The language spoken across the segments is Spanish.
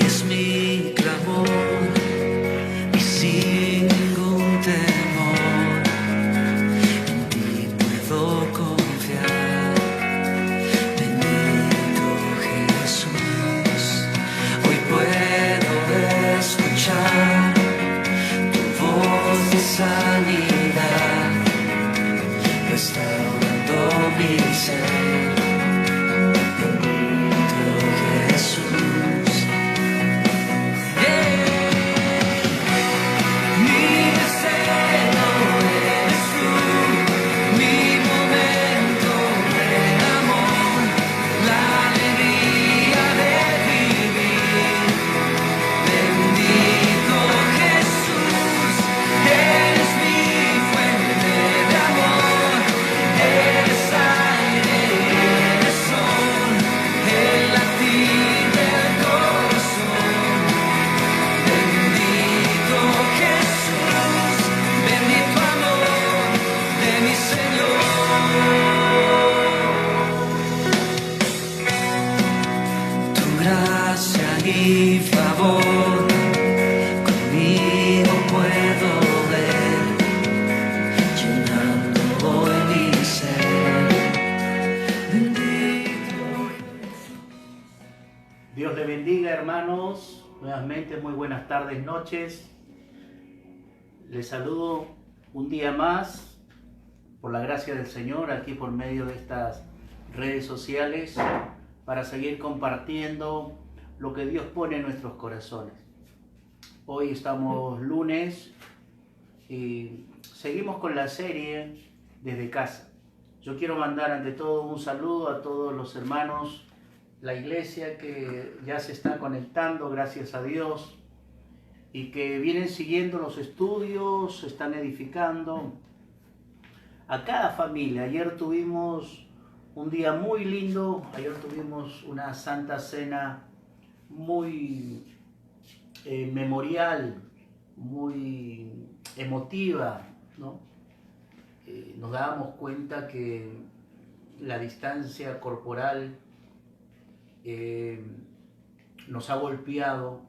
es mi clamor y sin ningún temor en ti puedo confiar. Bendito Jesús, hoy puedo escuchar tu voz de sanidad, restaurando mi ser. Y favor conmigo puedo ver, llenando hoy mi ser. Bendito Jesús. Dios le bendiga, hermanos. Nuevamente muy buenas tardes, noches. Les saludo un día más por la gracia del Señor aquí por medio de estas redes sociales para seguir compartiendo lo que Dios pone en nuestros corazones. Hoy estamos lunes y seguimos con la serie desde casa. Yo quiero mandar ante todo un saludo a todos los hermanos, la iglesia que ya se está conectando, gracias a Dios, y que vienen siguiendo los estudios, se están edificando. A cada familia, ayer tuvimos un día muy lindo, ayer tuvimos una santa cena muy memorial, muy emotiva, ¿no? Nos dábamos cuenta que la distancia corporal nos ha golpeado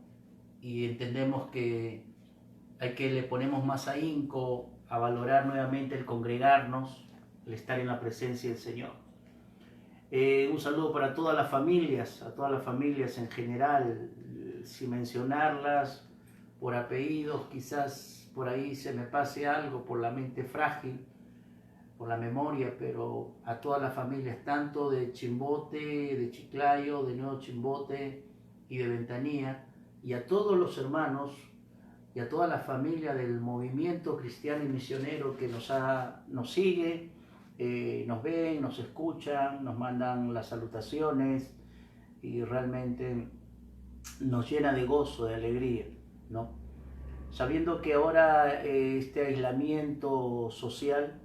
y entendemos que le ponemos más ahínco a valorar nuevamente el congregarnos, el estar en la presencia del Señor. Un saludo para todas las familias, a todas las familias en general, sin mencionarlas por apellidos, quizás por ahí se me pase algo por la mente frágil, por la memoria, pero a todas las familias, tanto de Chimbote, de Chiclayo, de Nuevo Chimbote y de Ventanilla, y a todos los hermanos y a toda la familia del movimiento cristiano y misionero que nos sigue, nos ven, nos escuchan, nos mandan las salutaciones y realmente nos llena de gozo, de alegría, ¿no? Sabiendo que ahora este aislamiento social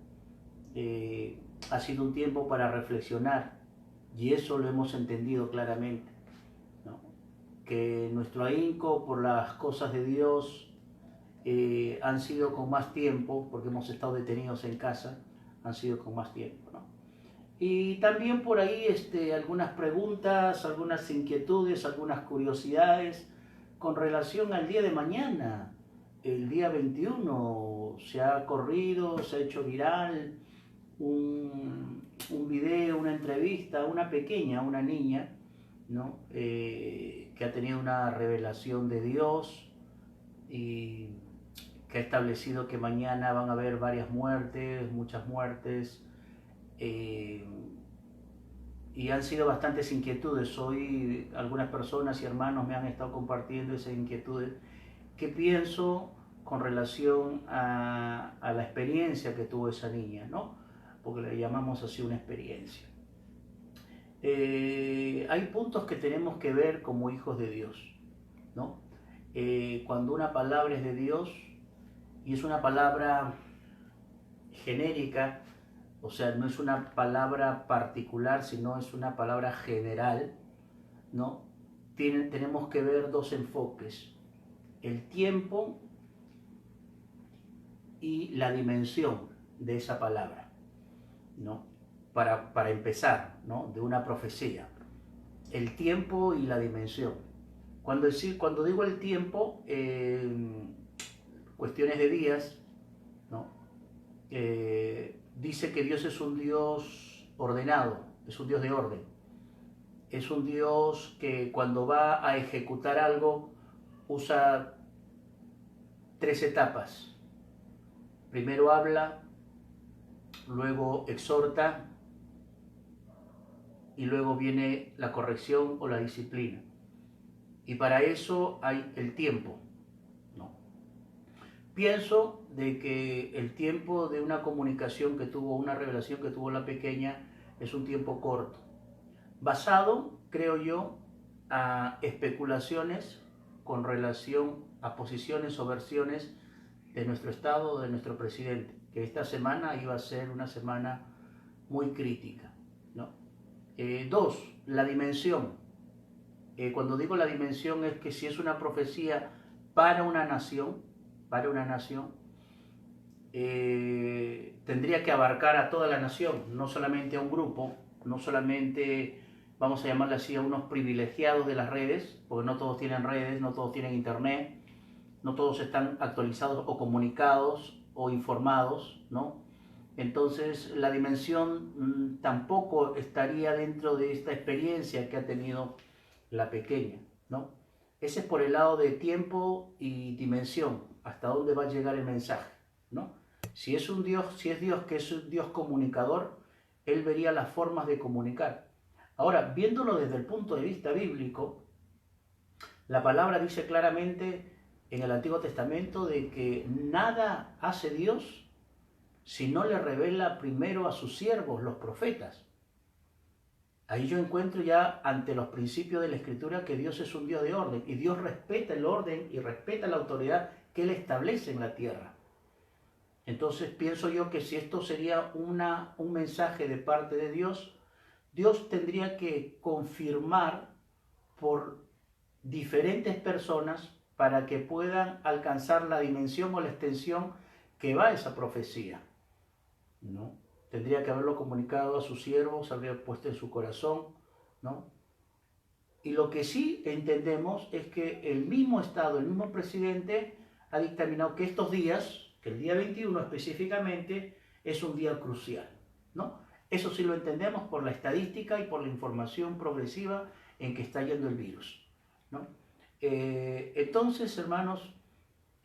ha sido un tiempo para reflexionar y eso lo hemos entendido claramente, ¿no? Que nuestro ahínco por las cosas de Dios han sido con más tiempo, porque hemos estado detenidos en casa, han sido con más tiempo, ¿no? Y también por ahí algunas preguntas, algunas inquietudes, algunas curiosidades con relación al día de mañana, el día 21. Se ha corrido, se ha hecho viral un video, una entrevista, una niña, ¿no? Que ha tenido una revelación de Dios y que ha establecido que mañana van a haber varias muertes, muchas muertes, y han sido bastantes inquietudes. Hoy algunas personas y hermanos me han estado compartiendo esas inquietudes que pienso con relación a la experiencia que tuvo esa niña, ¿no? Porque le llamamos así una experiencia. Hay puntos que tenemos que ver como hijos de Dios, ¿no? Cuando una palabra es de Dios, y es una palabra genérica, o sea, no es una palabra particular, sino es una palabra general, ¿no? Tenemos que ver dos enfoques: el tiempo y la dimensión de esa palabra, ¿no? Para empezar, ¿no? De una profecía, el tiempo y la dimensión. Cuando digo el tiempo, cuestiones de días, ¿no? Dice que Dios es un Dios ordenado, es un Dios de orden. Es un Dios que cuando va a ejecutar algo usa 3 etapas. Primero habla, luego exhorta y luego viene la corrección o la disciplina. Y para eso hay el tiempo, ¿no? Pienso de que el tiempo de una comunicación que tuvo, una revelación que tuvo la pequeña, es un tiempo corto, basado, creo yo, a especulaciones con relación a posiciones o versiones de nuestro Estado o de nuestro presidente, que esta semana iba a ser una semana muy crítica, ¿no? 2, la dimensión. Cuando digo la dimensión es que si es una profecía para una nación, tendría que abarcar a toda la nación, no solamente a un grupo, no solamente, vamos a llamarle así, a unos privilegiados de las redes, porque no todos tienen redes, no todos tienen internet, no todos están actualizados o comunicados o informados, ¿no? Entonces la dimensión tampoco estaría dentro de esta experiencia que ha tenido la pequeña, ¿no? Ese es por el lado de tiempo y dimensión, hasta dónde va a llegar el mensaje, ¿no? Si es Dios que es un Dios comunicador, Él vería las formas de comunicar. Ahora, viéndolo desde el punto de vista bíblico, la palabra dice claramente en el Antiguo Testamento de que nada hace Dios si no le revela primero a sus siervos, los profetas. Ahí yo encuentro ya ante los principios de la Escritura que Dios es un Dios de orden y Dios respeta el orden y respeta la autoridad que Él establece en la tierra. Entonces pienso yo que si esto sería un mensaje de parte de Dios, Dios tendría que confirmar por diferentes personas para que puedan alcanzar la dimensión o la extensión que va esa profecía, ¿no? Tendría que haberlo comunicado a sus siervos, habría puesto en su corazón, ¿no? Y lo que sí entendemos es que el mismo Estado, el mismo presidente ha dictaminado que estos días, que el día 21 específicamente, es un día crucial, ¿no? Eso sí lo entendemos por la estadística y por la información progresiva en que está yendo el virus, ¿no? Entonces, hermanos,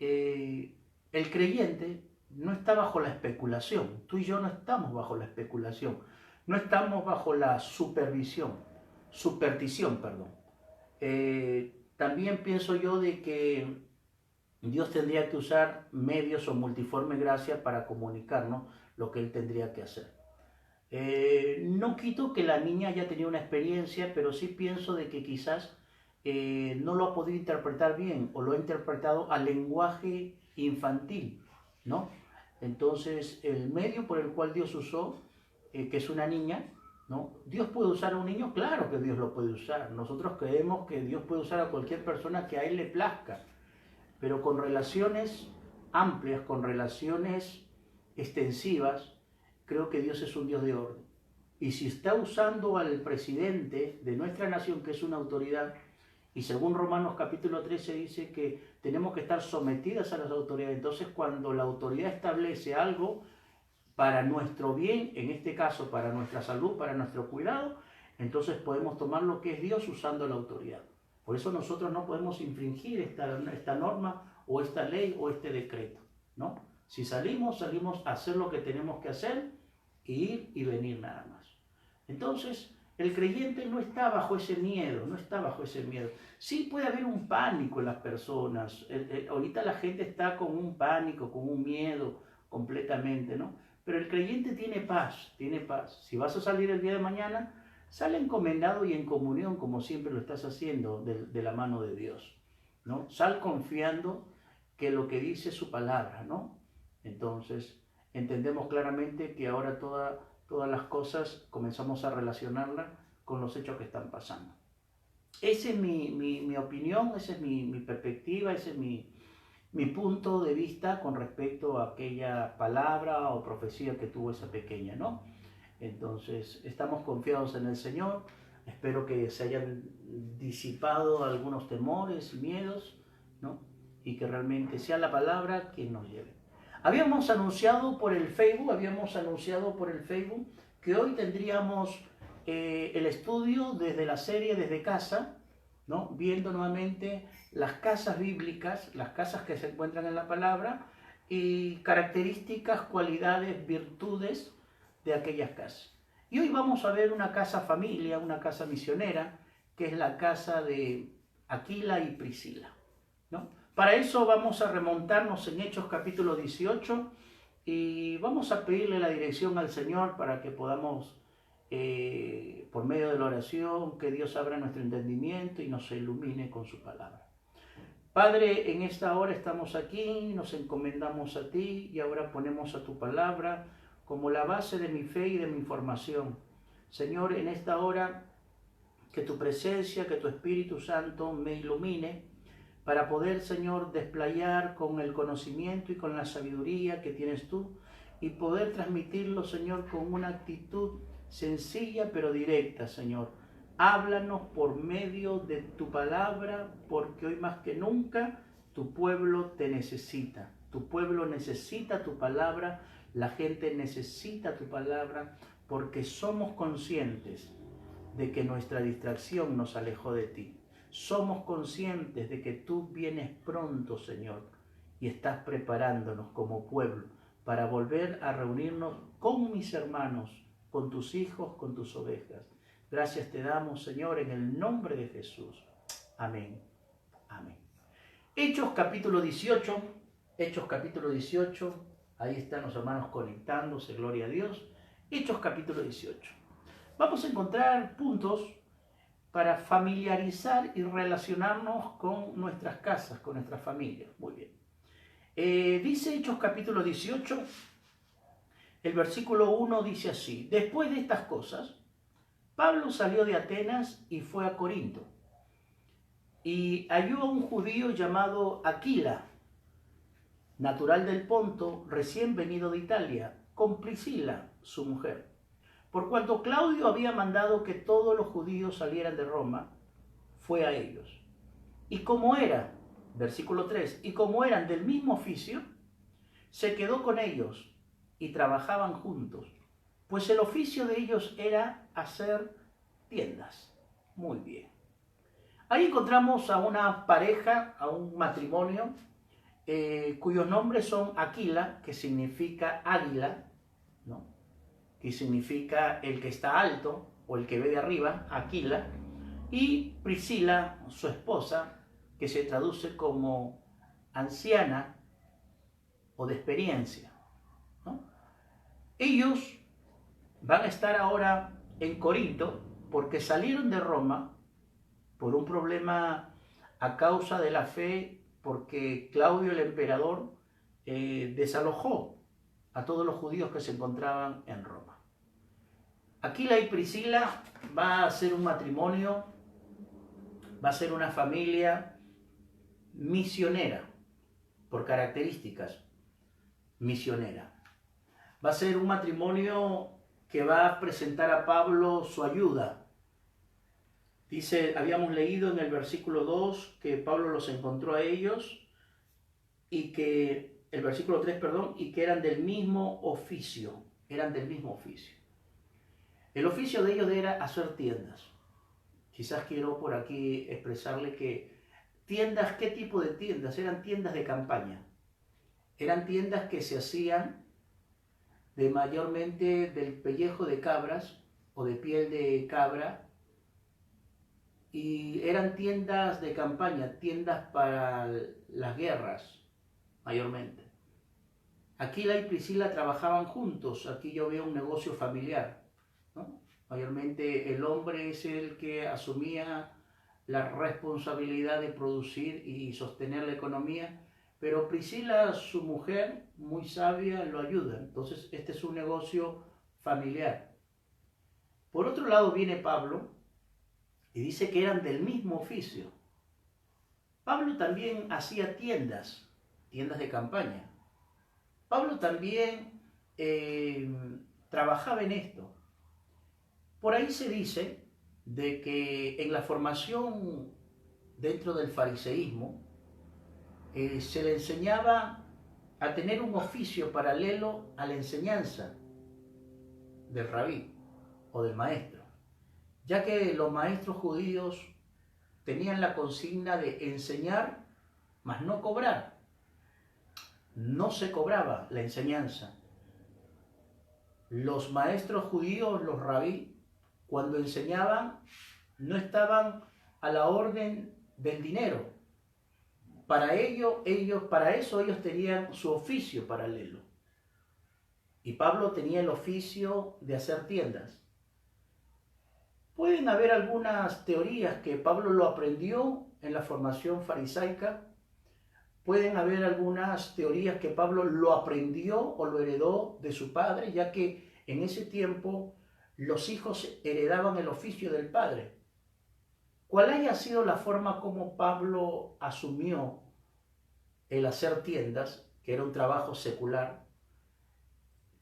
el creyente no está bajo la especulación. Tú y yo no estamos bajo la especulación. No estamos bajo la superstición, perdón. También pienso yo de que Dios tendría que usar medios o multiforme gracia para comunicarnos lo que Él tendría que hacer. No quito que la niña haya tenido una experiencia, pero sí pienso de que quizás no lo ha podido interpretar bien o lo ha interpretado al lenguaje infantil, ¿no? Entonces, el medio por el cual Dios usó, que es una niña, ¿no? ¿Dios puede usar a un niño? Claro que Dios lo puede usar. Nosotros creemos que Dios puede usar a cualquier persona que a Él le plazca, pero con relaciones amplias, con relaciones extensivas, creo que Dios es un Dios de orden. Y si está usando al presidente de nuestra nación, que es una autoridad, y según Romanos capítulo 13 dice que tenemos que estar sometidas a las autoridades. Entonces, cuando la autoridad establece algo para nuestro bien, en este caso para nuestra salud, para nuestro cuidado, entonces podemos tomar lo que es Dios usando la autoridad. Por eso nosotros no podemos infringir esta norma o esta ley o este decreto, ¿no? Si salimos a hacer lo que tenemos que hacer y ir y venir nada más. Entonces, el creyente no está bajo ese miedo, no está bajo ese miedo. Sí puede haber un pánico en las personas. Ahorita la gente está con un pánico, con un miedo completamente, ¿no? Pero el creyente tiene paz, tiene paz. Si vas a salir el día de mañana, sale encomendado y en comunión como siempre lo estás haciendo de la mano de Dios, ¿no? Sal confiando que lo que dice es su palabra, ¿no? Entonces, entendemos claramente que ahora todas las cosas comenzamos a relacionarlas con los hechos que están pasando. Esa es mi opinión, esa es mi perspectiva, ese es mi punto de vista con respecto a aquella palabra o profecía que tuvo esa pequeña, ¿no? Entonces, estamos confiados en el Señor, Espero que se hayan disipado algunos temores y miedos, ¿no? Y que realmente sea la palabra quien nos lleve. Habíamos anunciado por el Facebook que hoy tendríamos el estudio desde la serie Desde Casa, ¿no? Viendo nuevamente las casas bíblicas, las casas que se encuentran en la palabra y características, cualidades, virtudes de aquellas casas. Y hoy vamos a ver una casa familia, una casa misionera, que es la casa de Aquila y Priscila, ¿no? Para eso vamos a remontarnos en Hechos capítulo 18 y vamos a pedirle la dirección al Señor para que podamos, por medio de la oración, que Dios abra nuestro entendimiento y nos ilumine con su palabra. Padre, en esta hora estamos aquí, nos encomendamos a ti y ahora ponemos a tu palabra como la base de mi fe y de mi formación. Señor, en esta hora, que tu presencia, que tu Espíritu Santo me ilumine para poder, Señor, desplayar con el conocimiento y con la sabiduría que tienes tú y poder transmitirlo, Señor, con una actitud sencilla pero directa, Señor. Háblanos por medio de tu palabra, porque hoy más que nunca tu pueblo te necesita. Tu pueblo necesita tu palabra, la gente necesita tu palabra, porque somos conscientes de que nuestra distracción nos alejó de ti. Somos conscientes de que tú vienes pronto, Señor, y estás preparándonos como pueblo para volver a reunirnos con mis hermanos, con tus hijos, con tus ovejas. Gracias te damos, Señor, en el nombre de Jesús. Amén. Amén. Hechos capítulo 18. Hechos capítulo 18. Ahí están los hermanos conectándose, gloria a Dios. Hechos capítulo 18. Vamos a encontrar puntos para familiarizar y relacionarnos con nuestras casas, con nuestras familias. Muy bien. Dice Hechos capítulo 18, el versículo 1 dice así: después de estas cosas, Pablo salió de Atenas y fue a Corinto, y halló a un judío llamado Aquila, natural del Ponto, recién venido de Italia, con Priscila, su mujer. Por cuanto Claudio había mandado que todos los judíos salieran de Roma, fue a ellos. Y como era, versículo 3, y como eran del mismo oficio, se quedó con ellos y trabajaban juntos, pues el oficio de ellos era hacer tiendas. Muy bien. Ahí encontramos a una pareja, a un matrimonio, cuyos nombres son Aquila, que significa águila, ¿no? Que significa el que está alto o el que ve de arriba, Aquila, y Priscila, su esposa, que se traduce como anciana o de experiencia, ¿no? Ellos van a estar ahora en Corinto porque salieron de Roma por un problema a causa de la fe, porque Claudio el emperador desalojó a todos los judíos que se encontraban en Roma. Aquila y Priscila va a ser un matrimonio, va a ser una familia misionera, por características, misionera. Va a ser un matrimonio que va a presentar a Pablo su ayuda. Dice, habíamos leído en el versículo 2 que Pablo los encontró a ellos y que, el versículo 3, perdón, y que eran del mismo oficio, El oficio de ellos era hacer tiendas. Quizás quiero por aquí expresarle que tiendas, ¿qué tipo de tiendas? Eran tiendas de campaña. Eran tiendas que se hacían de mayormente del pellejo de cabras o de piel de cabra, y eran tiendas de campaña, tiendas para las guerras, mayormente. Aquila y Priscila trabajaban juntos. Aquí yo veo un negocio familiar, ¿no? Mayormente el hombre es el que asumía la responsabilidad de producir y sostener la economía, pero Priscila, su mujer, muy sabia, lo ayuda. Entonces este es un negocio familiar. Por otro lado viene Pablo y dice que eran del mismo oficio. Pablo también hacía tiendas de campaña. Pablo también trabajaba en esto. Por ahí se dice, de que en la formación dentro del fariseísmo se le enseñaba a tener un oficio paralelo a la enseñanza del rabí o del maestro, ya que los maestros judíos tenían la consigna de enseñar, mas no cobrar. No se cobraba la enseñanza. Los maestros judíos, los rabí, cuando enseñaban, no estaban a la orden del dinero. Para eso ellos tenían su oficio paralelo. Y Pablo tenía el oficio de hacer tiendas. Pueden haber algunas teorías que Pablo lo aprendió en la formación farisaica. Pueden haber algunas teorías que Pablo lo aprendió o lo heredó de su padre, ya que en ese tiempo los hijos heredaban el oficio del padre. ¿Cuál haya sido la forma como Pablo asumió el hacer tiendas, que era un trabajo secular,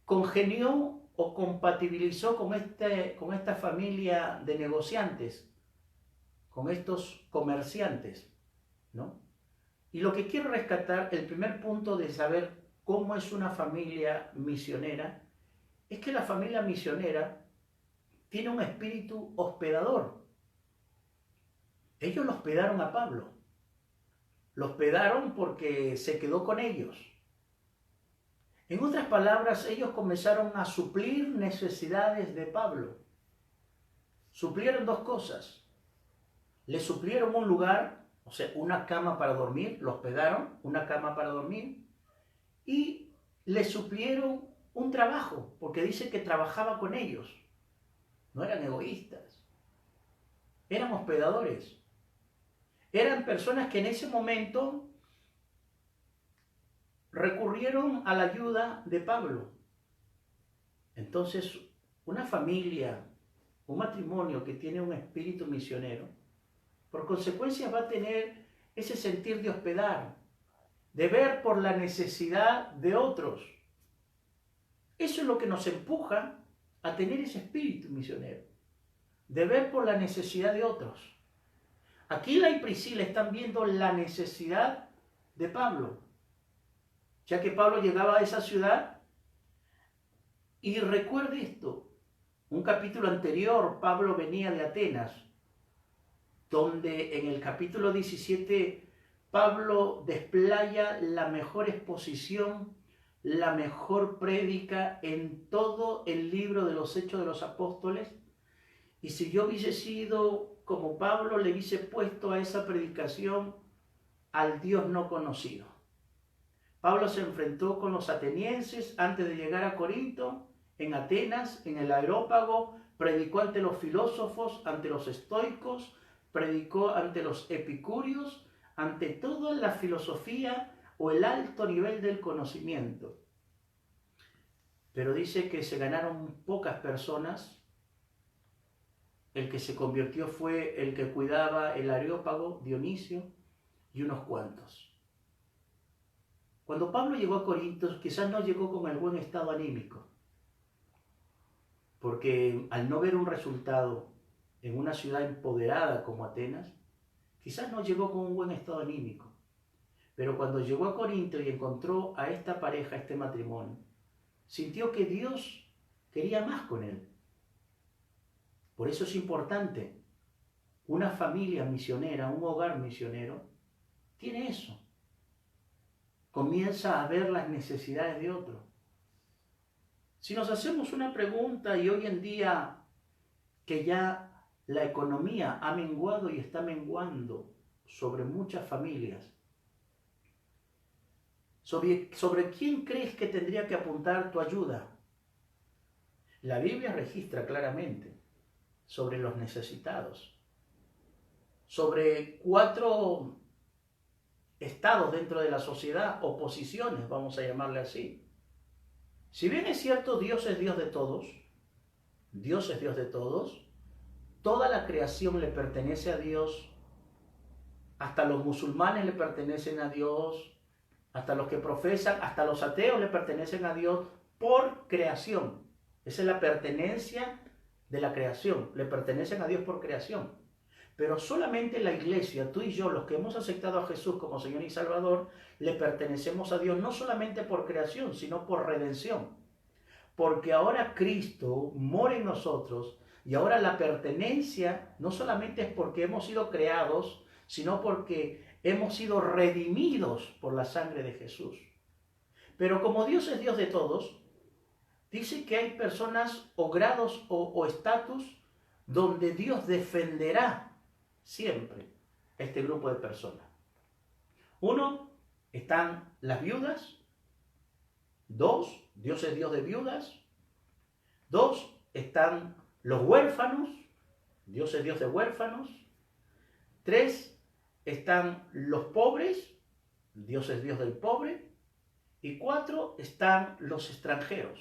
congenió o compatibilizó con esta familia de negociantes, con estos comerciantes, ¿no? Y lo que quiero rescatar, el primer punto de saber cómo es una familia misionera, es que la familia misionera tiene un espíritu hospedador. Ellos lo hospedaron a Pablo. Lo hospedaron porque se quedó con ellos. En otras palabras, ellos comenzaron a suplir necesidades de Pablo. Suplieron dos cosas. Le suplieron un lugar, o sea, una cama para dormir, lo hospedaron, una cama para dormir, y le suplieron un trabajo, porque dice que trabajaba con ellos. No eran egoístas, eran hospedadores. Eran personas que en ese momento recurrieron a la ayuda de Pablo. Entonces, una familia, un matrimonio que tiene un espíritu misionero, por consecuencia va a tener ese sentir de hospedar, de ver por la necesidad de otros. Eso es lo que nos empuja a tener ese espíritu misionero, de ver por la necesidad de otros. Aquila y Priscila están viendo la necesidad de Pablo, ya que Pablo llegaba a esa ciudad. Y recuerde esto, un capítulo anterior, Pablo venía de Atenas, donde en el capítulo 17 Pablo desplaya la mejor exposición, la mejor prédica en todo el libro de los Hechos de los Apóstoles. Y si yo hubiese sido como Pablo, le hubiese puesto a esa predicación al Dios no conocido. Pablo se enfrentó con los atenienses antes de llegar a Corinto, en Atenas, en el Areópago, predicó ante los filósofos, ante los estoicos, predicó ante los epicúreos, ante toda la filosofía o el alto nivel del conocimiento. Pero dice que se ganaron pocas personas. El que se convirtió fue el que cuidaba el Areópago, Dionisio, y unos cuantos. Cuando Pablo llegó a Corinto, quizás no llegó con el buen estado anímico, porque al no ver un resultado en una ciudad empoderada como Atenas, quizás no llegó con un buen estado anímico. Pero cuando llegó a Corinto y encontró a esta pareja, a este matrimonio, sintió que Dios quería más con él. Por eso es importante, una familia misionera, un hogar misionero, tiene eso. Comienza a ver las necesidades de otro. Si nos hacemos una pregunta, y hoy en día que ya la economía ha menguado y está menguando sobre muchas familias, ¿sobre quién crees que tendría que apuntar tu ayuda? La Biblia registra claramente sobre los necesitados, sobre 4 estados dentro de la sociedad, oposiciones, vamos a llamarle así. Si bien es cierto, Dios es Dios de todos, Dios es Dios de todos, toda la creación le pertenece a Dios, hasta los musulmanes le pertenecen a Dios, hasta los que profesan, hasta los ateos le pertenecen a Dios por creación. Esa es la pertenencia de la creación, le pertenecen a Dios por creación. Pero solamente la iglesia, tú y yo, los que hemos aceptado a Jesús como Señor y Salvador, le pertenecemos a Dios no solamente por creación, sino por redención. Porque ahora Cristo mora en nosotros y ahora la pertenencia no solamente es porque hemos sido creados, sino porque hemos sido redimidos por la sangre de Jesús. Pero como Dios es Dios de todos, dice que hay personas o grados o estatus donde Dios defenderá siempre este grupo de personas. Uno, están las viudas. Dos, Dios es Dios de viudas. Dos, están los huérfanos. Dios es Dios de huérfanos. Tres, están los pobres. Dios es Dios del pobre. Y cuatro, están los extranjeros.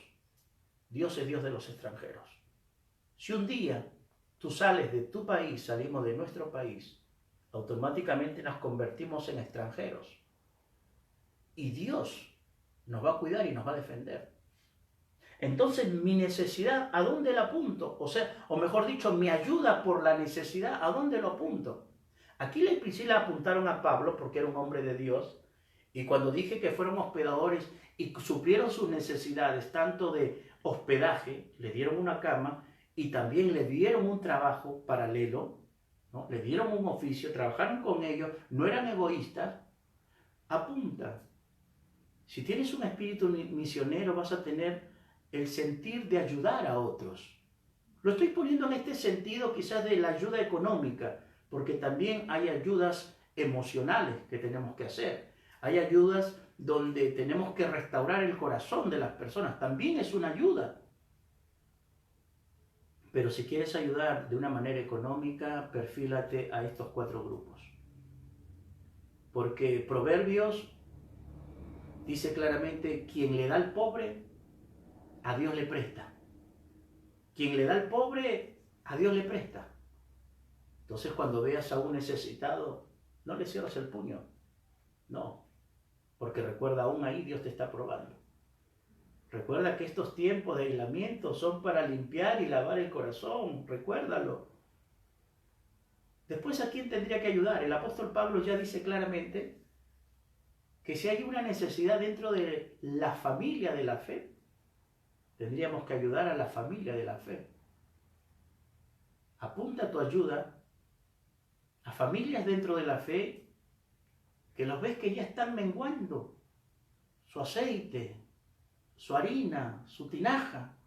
Dios es Dios de los extranjeros. Si un día tú sales de tu país, salimos de nuestro país, automáticamente nos convertimos en extranjeros. Y Dios nos va a cuidar y nos va a defender. Entonces mi necesidad, ¿a dónde la apunto? O mejor dicho, mi ayuda por la necesidad, ¿a dónde lo apunto? Aquí la Priscila apuntaron a Pablo porque era un hombre de Dios. Y cuando dije que fueron hospedadores y suplieron sus necesidades, tanto de hospedaje, le dieron una cama y también le dieron un trabajo paralelo, ¿no? Le dieron un oficio, trabajaron con ellos, no eran egoístas. Apunta. Si tienes un espíritu misionero, vas a tener el sentir de ayudar a otros. Lo estoy poniendo en este sentido quizás de la ayuda económica, porque también hay ayudas emocionales que tenemos que hacer. Hay ayudas donde tenemos que restaurar el corazón de las personas. También es una ayuda. Pero si quieres ayudar de una manera económica, perfílate a estos 4 grupos. Porque Proverbios dice claramente, quien le da al pobre, a Dios le presta. Quien le da al pobre, a Dios le presta. Entonces cuando veas a un necesitado, no le cierres el puño. No. Porque recuerda, aún ahí Dios te está probando. Recuerda que estos tiempos de aislamiento son para limpiar y lavar el corazón. Recuérdalo. Después, ¿a quién tendría que ayudar? El apóstol Pablo ya dice claramente que si hay una necesidad dentro de la familia de la fe, tendríamos que ayudar a la familia de la fe. Apunta tu ayuda a familias dentro de la fe que los ves que ya están menguando su aceite, su harina, su tinaja.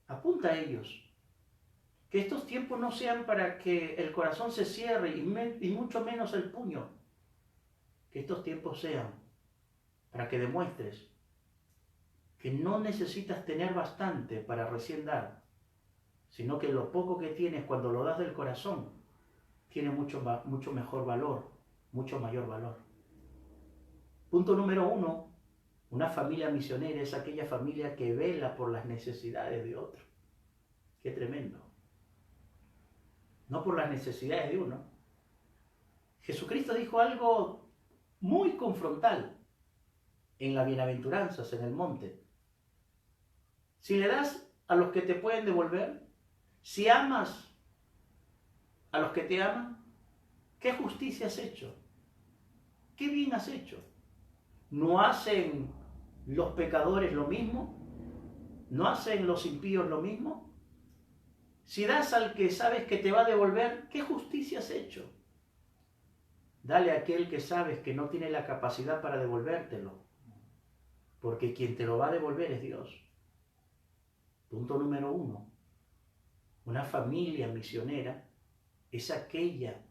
Apunta a ellos. Que estos tiempos no sean para que el corazón se cierre y mucho menos el puño. Que estos tiempos sean para que demuestres que no necesitas tener bastante para recién dar, sino que lo poco que tienes cuando lo das del corazón tiene mucho mejor valor, mucho mayor valor. Punto número 1, una familia misionera es aquella familia que vela por las necesidades de otro. Qué tremendo. No por las necesidades de uno. Jesucristo dijo algo muy confrontal en las bienaventuranzas, en el monte. Si le das a los que te pueden devolver, si amas a los que te aman, ¿qué justicia has hecho? ¿Qué bien has hecho? ¿No hacen los pecadores lo mismo? ¿No hacen los impíos lo mismo? Si das al que sabes que te va a devolver, ¿qué justicia has hecho? Dale a aquel que sabes que no tiene la capacidad para devolvértelo, porque quien te lo va a devolver es Dios. Punto número 1. Una familia misionera es aquella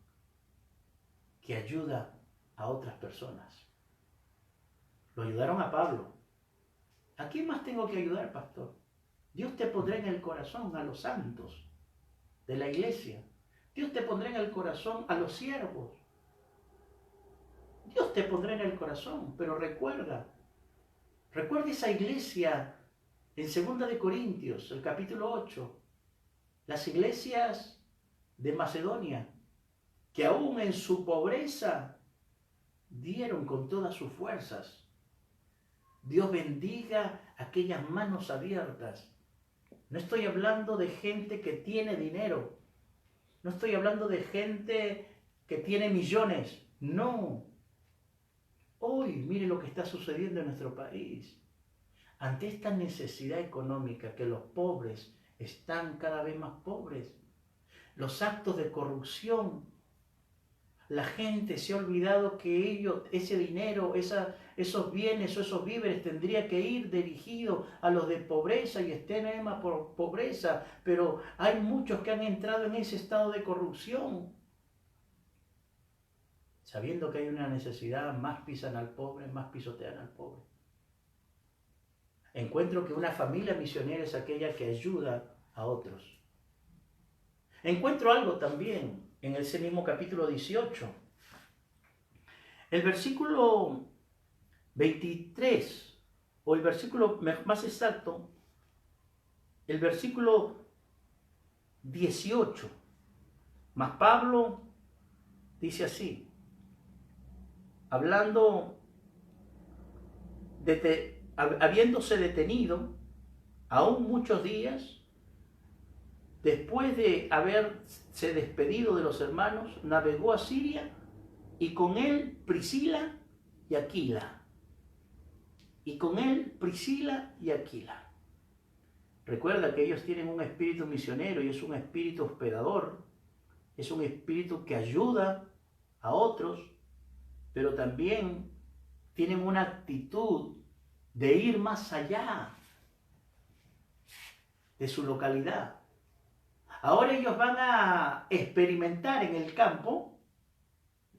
que ayuda a otras personas. Lo ayudaron a Pablo. ¿A quién más tengo que ayudar, pastor? Dios te pondrá en el corazón a los santos de la iglesia. Dios te pondrá en el corazón a los siervos. Dios te pondrá en el corazón, pero recuerda esa iglesia en 2 de Corintios, el capítulo 8, las iglesias de Macedonia, que aún en su pobreza dieron con todas sus fuerzas. Dios bendiga aquellas manos abiertas No estoy hablando de gente que tiene dinero. No estoy hablando de gente que tiene millones. No. Hoy, mire lo que está sucediendo en nuestro país. Ante esta necesidad económica, que los pobres están cada vez más pobres, los actos de corrupción, la gente se ha olvidado que ese dinero, esos bienes o esos víveres tendría que ir dirigido a los de pobreza y extrema por pobreza, pero hay muchos que han entrado en ese estado de corrupción. Sabiendo que hay una necesidad, más pisan al pobre, más pisotean al pobre. Encuentro que una familia misionera es aquella que ayuda a otros. Encuentro algo también en ese mismo capítulo 18. El versículo 23, o el versículo más exacto, el versículo 18. Mas Pablo dice así, hablando habiéndose detenido aún muchos días, después de haberse despedido de los hermanos, navegó a Siria y con él Priscila y Aquila. Recuerda que ellos tienen un espíritu misionero y es un espíritu hospedador, es un espíritu que ayuda a otros, pero también tienen una actitud de ir más allá de su localidad. Ahora ellos van a experimentar en el campo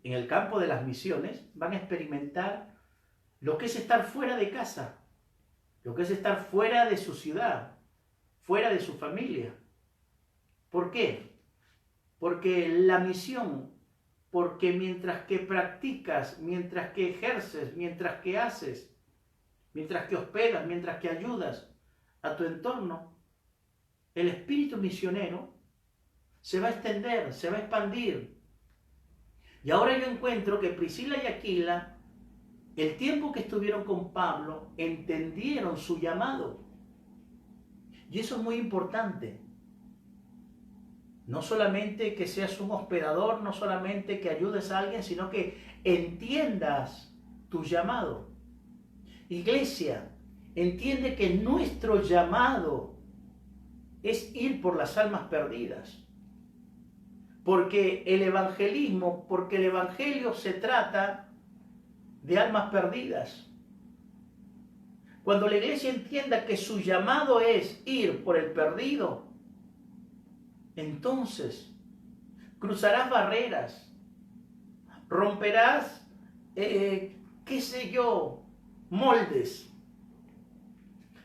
de las misiones, van a experimentar lo que es estar fuera de casa, lo que es estar fuera de su ciudad, fuera de su familia. ¿Por qué? Porque la misión, porque mientras que practicas, mientras que ejerces, mientras que haces, mientras que hospedas, mientras que ayudas a tu entorno, el espíritu misionero se va a extender, se va a expandir. Y ahora yo encuentro que Priscila y Aquila, el tiempo que estuvieron con Pablo, entendieron su llamado. Y eso es muy importante. No solamente que seas un hospedador, no solamente que ayudes a alguien, sino que entiendas tu llamado. Iglesia, entiende que nuestro llamado es ir por las almas perdidas. Porque el evangelio se trata de almas perdidas. Cuando la iglesia entienda que su llamado es ir por el perdido, entonces cruzarás barreras, romperás, moldes,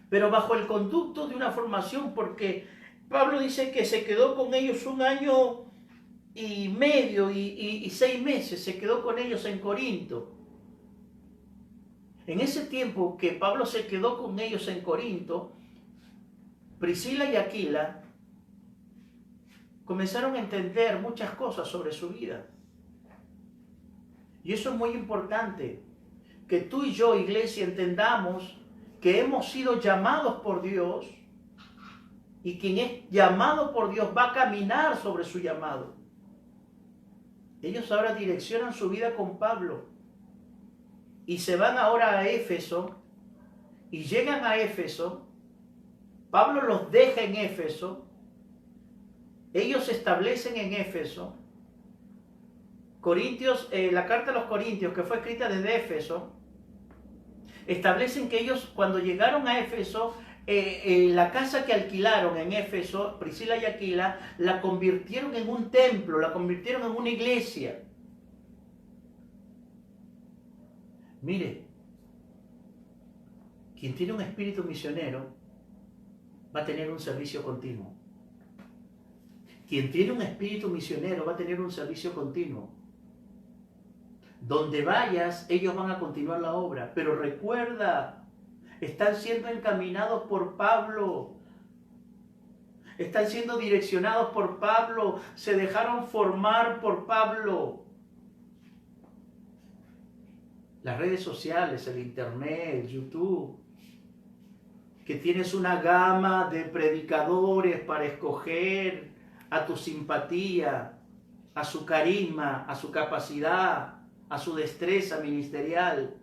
pero bajo el conducto de una formación, porque Pablo dice que se quedó con ellos 1 año y medio y 6 meses, se quedó con ellos en Corinto. En ese tiempo que Pablo se quedó con ellos en Corinto, Priscila y Aquila comenzaron a entender muchas cosas sobre su vida. Y eso es muy importante, que tú y yo, iglesia, entendamos que hemos sido llamados por Dios y quien es llamado por Dios va a caminar sobre su llamado. Ellos ahora direccionan su vida con Pablo y se van ahora a Éfeso y llegan a Éfeso. Pablo los deja en Éfeso. Ellos se establecen en Éfeso. La carta a los Corintios, que fue escrita desde Éfeso, establecen que ellos, cuando llegaron a Éfeso, la casa que alquilaron en Éfeso, Priscila y Aquila, la convirtieron en un templo, la convirtieron en una iglesia. Mire, quien tiene un espíritu misionero va a tener un servicio continuo. Quien tiene un espíritu misionero va a tener un servicio continuo. Donde vayas, ellos van a continuar la obra. Pero recuerda, están siendo encaminados por Pablo. Están siendo direccionados por Pablo. Se dejaron formar por Pablo. Las redes sociales, el internet, el YouTube, que tienes una gama de predicadores para escoger a tu simpatía, a su carisma, a su capacidad, a su destreza ministerial.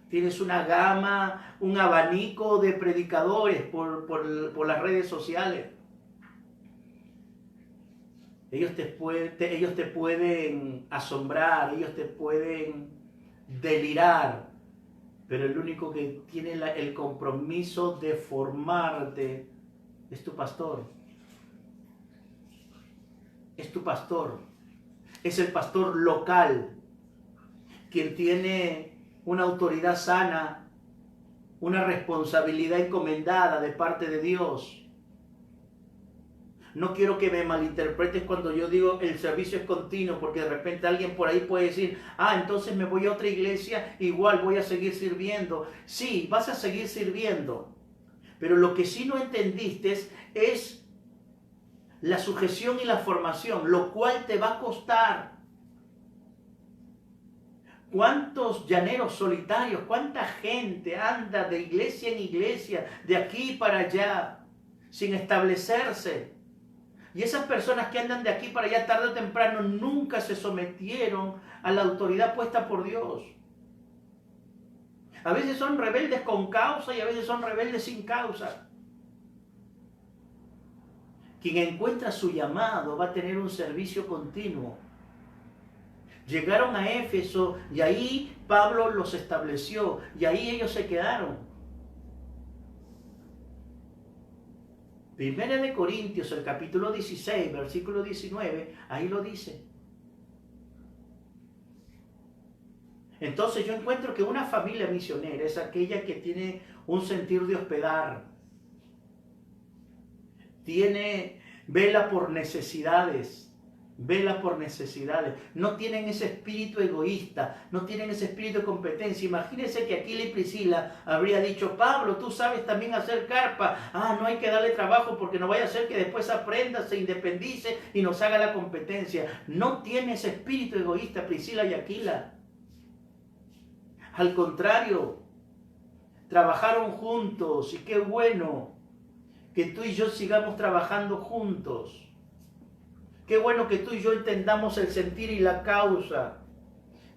Tienes una gama, un abanico de predicadores por las redes sociales. Ellos te pueden asombrar, ellos te pueden delirar, pero el único que tiene el compromiso de formarte es tu pastor. Es tu pastor. Es el pastor local, quien tiene una autoridad sana, una responsabilidad encomendada de parte de Dios. No quiero que me malinterpretes cuando yo digo el servicio es continuo, porque de repente alguien por ahí puede decir, entonces me voy a otra iglesia, igual voy a seguir sirviendo. Sí, vas a seguir sirviendo, pero lo que sí no entendiste es la sujeción y la formación, lo cual te va a costar. ¿Cuántos llaneros solitarios, cuánta gente anda de iglesia en iglesia, de aquí para allá, sin establecerse? Y esas personas que andan de aquí para allá tarde o temprano nunca se sometieron a la autoridad puesta por Dios. A veces son rebeldes con causa y a veces son rebeldes sin causa. Quien encuentra su llamado va a tener un servicio continuo. Llegaron a Éfeso y ahí Pablo los estableció y ahí ellos se quedaron. Primera de Corintios, el capítulo 16, versículo 19, ahí lo dice. Entonces yo encuentro que una familia misionera es aquella que tiene un sentir de hospedar, vela por necesidades, no tienen ese espíritu egoísta, no tienen ese espíritu de competencia. Imagínense que Aquila y Priscila habría dicho, Pablo, tú sabes también hacer carpa, no hay que darle trabajo porque no vaya a ser que después aprenda, se independice y nos haga la competencia. No tiene ese espíritu egoísta Priscila y Aquila. Al contrario, trabajaron juntos y qué bueno que tú y yo sigamos trabajando juntos. Qué bueno que tú y yo entendamos el sentir y la causa.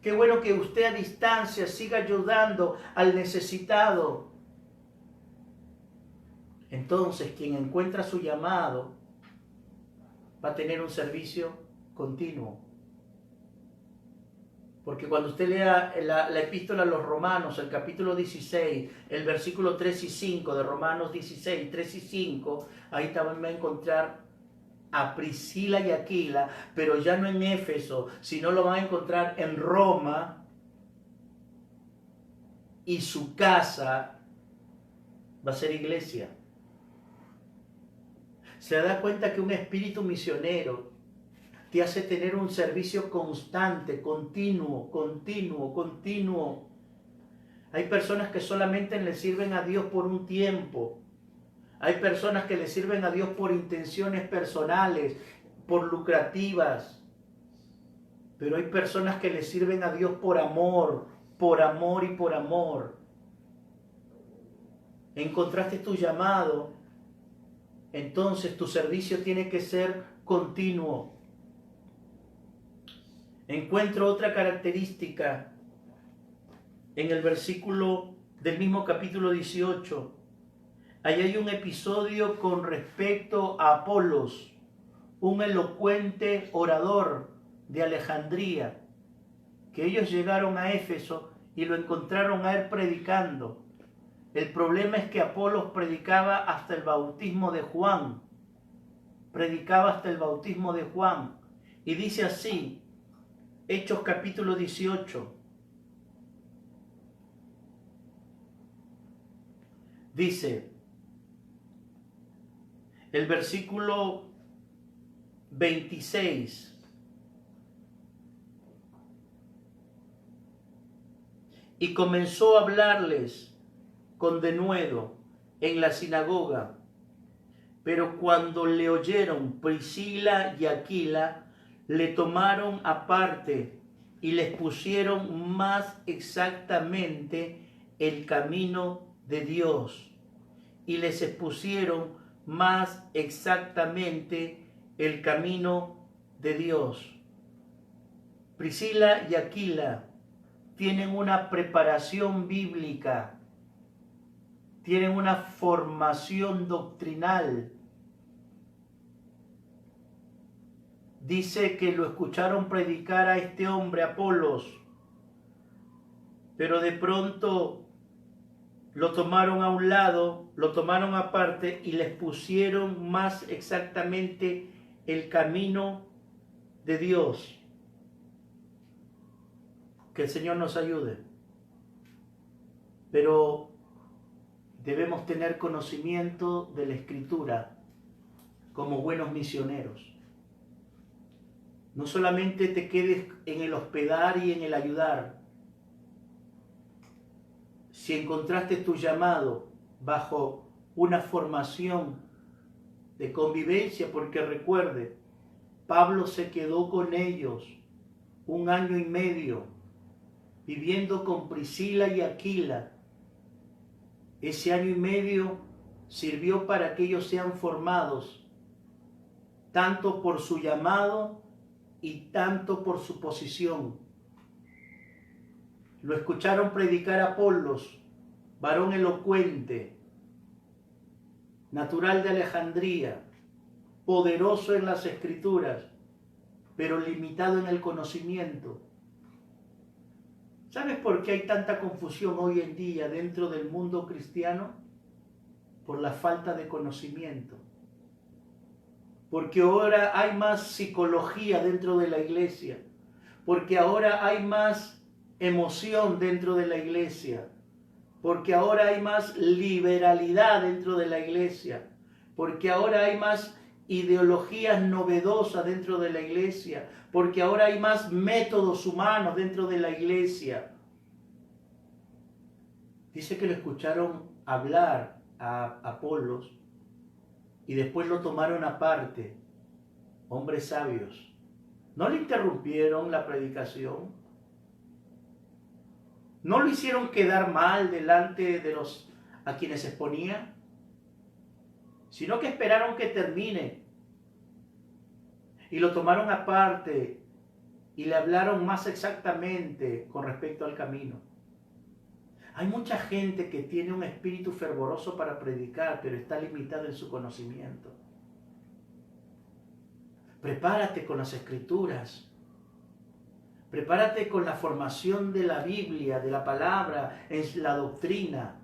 Qué bueno que usted a distancia siga ayudando al necesitado. Entonces, quien encuentra su llamado va a tener un servicio continuo. Porque cuando usted lea la epístola a los Romanos, el capítulo 16, el versículo 3 y 5 de Romanos 16, 3 y 5, ahí también va a encontrar a Priscila y Aquila, pero ya no en Éfeso, sino lo van a encontrar en Roma, y su casa va a ser iglesia. Se da cuenta que un espíritu misionero te hace tener un servicio constante, continuo. Hay personas que solamente le sirven a Dios por un tiempo. Hay personas que le sirven a Dios por intenciones personales, por lucrativas. Pero hay personas que le sirven a Dios por amor. Encontraste tu llamado, entonces tu servicio tiene que ser continuo. Encuentro otra característica en el versículo del mismo capítulo 18. Ahí hay un episodio con respecto a Apolos, un elocuente orador de Alejandría, que ellos llegaron a Éfeso y lo encontraron a él predicando. El problema es que Apolos predicaba hasta el bautismo de Juan. Y dice así, Hechos capítulo 18. Dice, el versículo 26. Y comenzó a hablarles con denuedo en la sinagoga. Pero cuando le oyeron Priscila y Aquila, le tomaron aparte y les pusieron más exactamente el camino de Dios. y les expusieron más exactamente el camino de Dios. Priscila y Aquila tienen una preparación bíblica, tienen una formación doctrinal. Dice que lo escucharon predicar a este hombre, Apolos, pero de pronto lo tomaron a un lado, lo tomaron aparte y les pusieron más exactamente el camino de Dios. Que el Señor nos ayude. Pero debemos tener conocimiento de la Escritura como buenos misioneros. No solamente te quedes en el hospedar y en el ayudar. Si encontraste tu llamado bajo una formación de convivencia, porque recuerde, Pablo se quedó con ellos 1 año y medio, viviendo con Priscila y Aquila. Ese año y medio sirvió para que ellos sean formados, tanto por su llamado y tanto por su posición. Lo escucharon predicar a Apolos, varón elocuente, natural de Alejandría, poderoso en las Escrituras, pero limitado en el conocimiento. ¿Sabes por qué hay tanta confusión hoy en día dentro del mundo cristiano? Por la falta de conocimiento. Porque ahora hay más psicología dentro de la iglesia. Porque ahora hay más emoción dentro de la iglesia. Porque ahora hay más liberalidad dentro de la iglesia. Porque ahora hay más ideologías novedosas dentro de la iglesia. Porque ahora hay más métodos humanos dentro de la iglesia. Dice que lo escucharon hablar a Apolos y después lo tomaron aparte, hombres sabios. No le interrumpieron la predicación, no lo hicieron quedar mal delante de los a quienes exponía, sino que esperaron que termine y lo tomaron aparte y le hablaron más exactamente con respecto al camino. Hay mucha gente que tiene un espíritu fervoroso para predicar, pero está limitada en su conocimiento. Prepárate con las Escrituras. Prepárate con la formación de la Biblia, de la palabra, en la doctrina.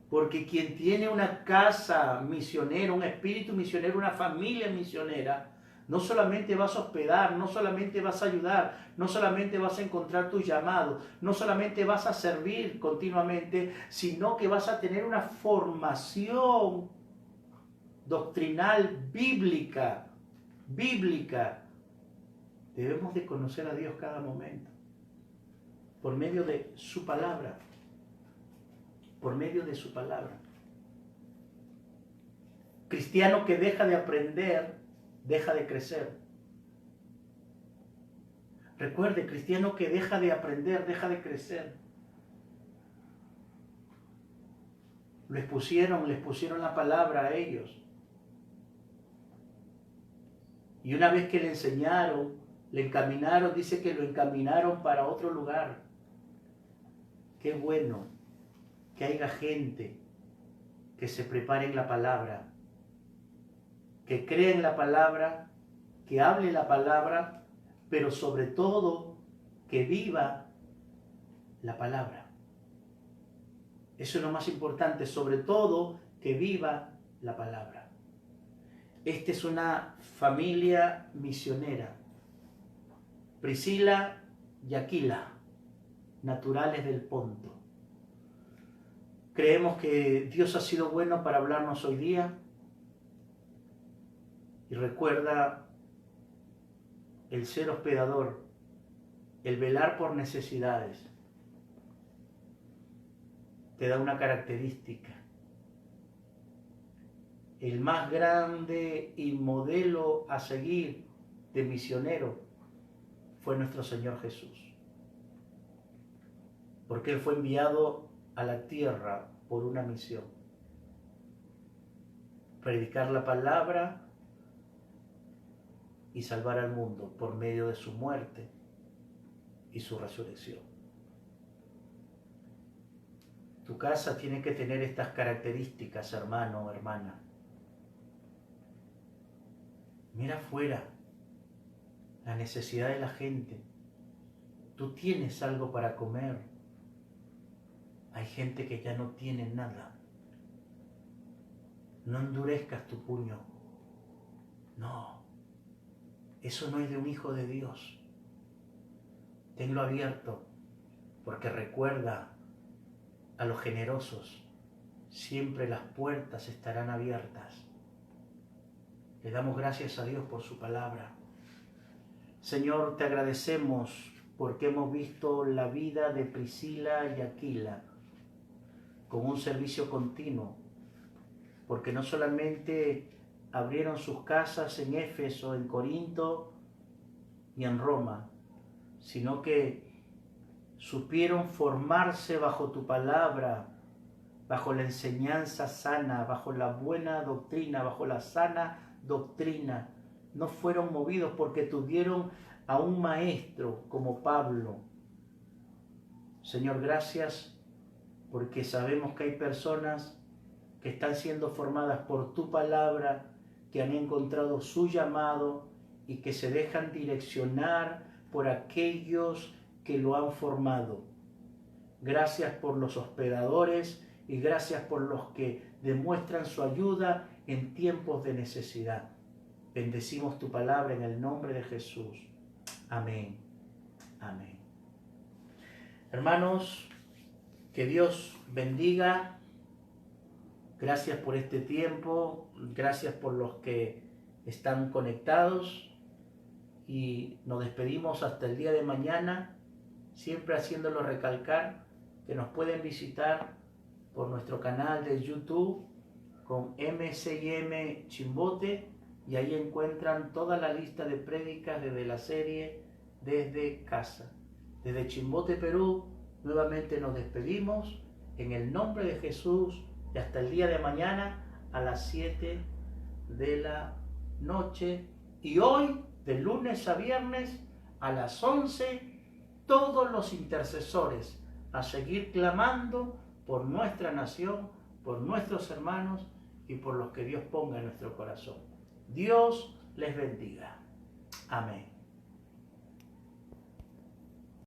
Porque quien tiene una casa misionera, un espíritu misionero, una familia misionera, no solamente vas a hospedar, no solamente vas a ayudar, no solamente vas a encontrar tu llamado, no solamente vas a servir continuamente, sino que vas a tener una formación doctrinal bíblica. Debemos de conocer a Dios cada momento, por medio de su palabra, por medio de su palabra. Cristiano que deja de aprender, deja de crecer. Recuerde, cristiano que deja de aprender, deja de crecer. Les pusieron la palabra a ellos. Y una vez que le enseñaron, le encaminaron, dice que lo encaminaron para otro lugar. Qué bueno que haya gente que se prepare en la palabra, que cree en la palabra, que hable la palabra, pero sobre todo que viva la palabra. Eso es lo más importante, sobre todo que viva la palabra. Esta es una familia misionera. Priscila y Aquila, naturales del Ponto. Creemos que Dios ha sido bueno para hablarnos hoy día. Y recuerda el ser hospedador, el velar por necesidades, te da una característica. El más grande y modelo a seguir de misionero fue nuestro Señor Jesús. Porque Él fue enviado a la tierra por una misión: predicar la palabra y salvar al mundo por medio de su muerte y su resurrección. Tu casa tiene que tener estas características, hermano o hermana. Mira afuera la necesidad de la gente. Tú tienes algo para comer. Hay gente que ya no tiene nada. No endurezcas tu puño. No, eso no es de un hijo de Dios. Tenlo abierto, porque recuerda, a los generosos siempre las puertas estarán abiertas. Le damos gracias a Dios por su palabra. Señor, te agradecemos porque hemos visto la vida de Priscila y Aquila con un servicio continuo, porque no solamente abrieron sus casas en Éfeso, en Corinto y en Roma, sino que supieron formarse bajo tu palabra, bajo la enseñanza sana, bajo la buena doctrina, bajo la sana doctrina. No fueron movidos porque tuvieron a un maestro como Pablo. Señor, gracias porque sabemos que hay personas que están siendo formadas por tu palabra, que han encontrado su llamado y que se dejan direccionar por aquellos que lo han formado. Gracias por los hospedadores y gracias por los que demuestran su ayuda en tiempos de necesidad. Bendecimos tu palabra en el nombre de Jesús. Amén. Amén. Hermanos, que Dios bendiga. Gracias por este tiempo. Gracias por los que están conectados. Y nos despedimos hasta el día de mañana, siempre haciéndolo recalcar que nos pueden visitar por nuestro canal de YouTube con M6M Chimbote, y ahí encuentran toda la lista de prédicas desde la serie Desde Casa. Desde Chimbote, Perú, nuevamente nos despedimos en el nombre de Jesús y hasta el día de mañana a las 7 de la noche. Y hoy, de lunes a viernes, a las 11, todos los intercesores a seguir clamando por nuestra nación, por nuestros hermanos y por los que Dios ponga en nuestro corazón. Dios les bendiga. Amén.